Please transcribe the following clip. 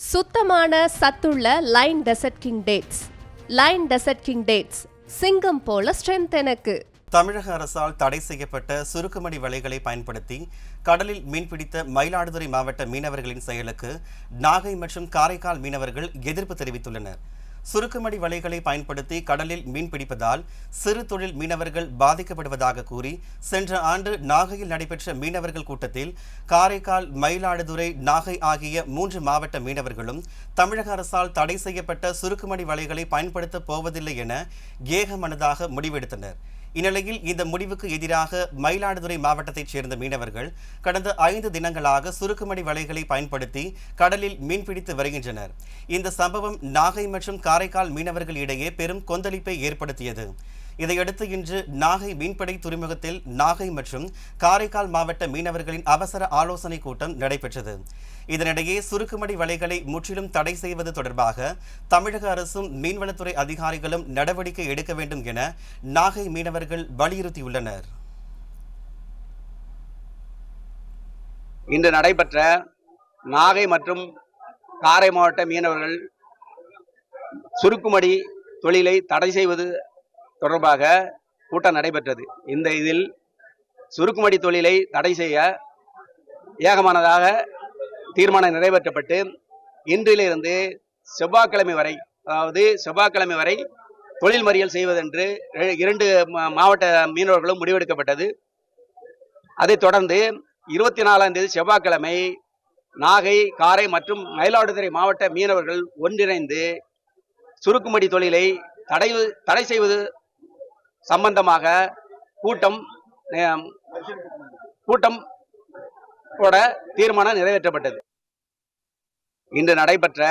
சுத்தமான சத்துள்ள line dessert king dates. Line dessert king dates, சிங்கம் போல ஸ்ட்ரென்த் எனக்கு. தமிழக அரசால் தடை செய்யப்பட்ட சுருக்குமடி வலைகளை பயன்படுத்தி கடலில் மீன்பிடித்த மயிலாடுதுறை மாவட்ட மீனவர்களின் செயலுக்கு நாகை மற்றும் காரைக்கால் மீனவர்கள் எதிர்ப்பு தெரிவித்துள்ளனர். சுருக்குமடி வலைகளை பயன்படுத்தி கடலில் மீன்பிடிப்பதால் சிறு தொழில் மீனவர்கள் பாதிக்கப்படுவதாக கூறி சென்ற ஆண்டு நாகையில் நடைபெற்ற மீனவர்கள் கூட்டத்தில் காரைக்கால், மயிலாடுதுறை, நாகை ஆகிய 3 மாவட்ட மீனவர்களும் தமிழக அரசால் தடை செய்யப்பட்ட சுருக்குமடி வலைகளை பயன்படுத்தப் போவதில்லை என ஏகமனதாக முடிவெடுத்தனர். இந்நிலையில் இந்த முடிவுக்கு எதிராக மயிலாடுதுறை மாவட்டத்தைச் சேர்ந்த மீனவர்கள் கடந்த 5 தினங்களாக சுருக்குமடி வலைகளை பயன்படுத்தி கடலில் மீன்பிடித்து வருகின்றனர். இந்த சம்பவம் நாகை மற்றும் காரைக்கால் மீனவர்கள் இடையே பெரும் கொந்தளிப்பை ஏற்படுத்தியது. இதையடுத்து இன்று நாகை மீன்பிடி துறைமுகத்தில் நாகை மற்றும் காரைக்கால் மாவட்ட மீனவர்களின் அவசர ஆலோசனை கூட்டம் நடைபெற்றது. இதனிடையே சுருக்குமடி வலைகளை முற்றிலும் தடை செய்வது தொடர்பாக தமிழக அரசும் மீன்வளத்துறை அதிகாரிகளும் நடவடிக்கை எடுக்க வேண்டும் என நாகை மீனவர்கள் வலியுறுத்தியுள்ளனர். இன்று நடைபெற்ற நாகை மற்றும் காரை மாவட்ட மீனவர்கள் சுருக்குமடி தொழிலை தடை செய்வது தொடர்பாக கூட்டம் நடைபெற்றது. இதில் சுருக்குமடி தொழிலை தடை செய்ய ஏகமானதாக தீர்மானம் நிறைவேற்றப்பட்டு இன்றிலிருந்து செவ்வாய்க்கிழமை வரை தொழில் மறியல் செய்வதென்று 2 மாவட்ட மீனவர்களும் முடிவெடுக்கப்பட்டது. அதைத் தொடர்ந்து 24ஆம் தேதி செவ்வாய்க்கிழமை நாகை, காரை மற்றும் மயிலாடுதுறை மாவட்ட மீனவர்கள் ஒன்றிணைந்து சுருக்குமடி தொழிலை தடை செய்வது சம்பந்தமாக கூட்டம் போட தீர்மானம் நிறைவேற்றப்பட்டது. இன்று நடைபெற்ற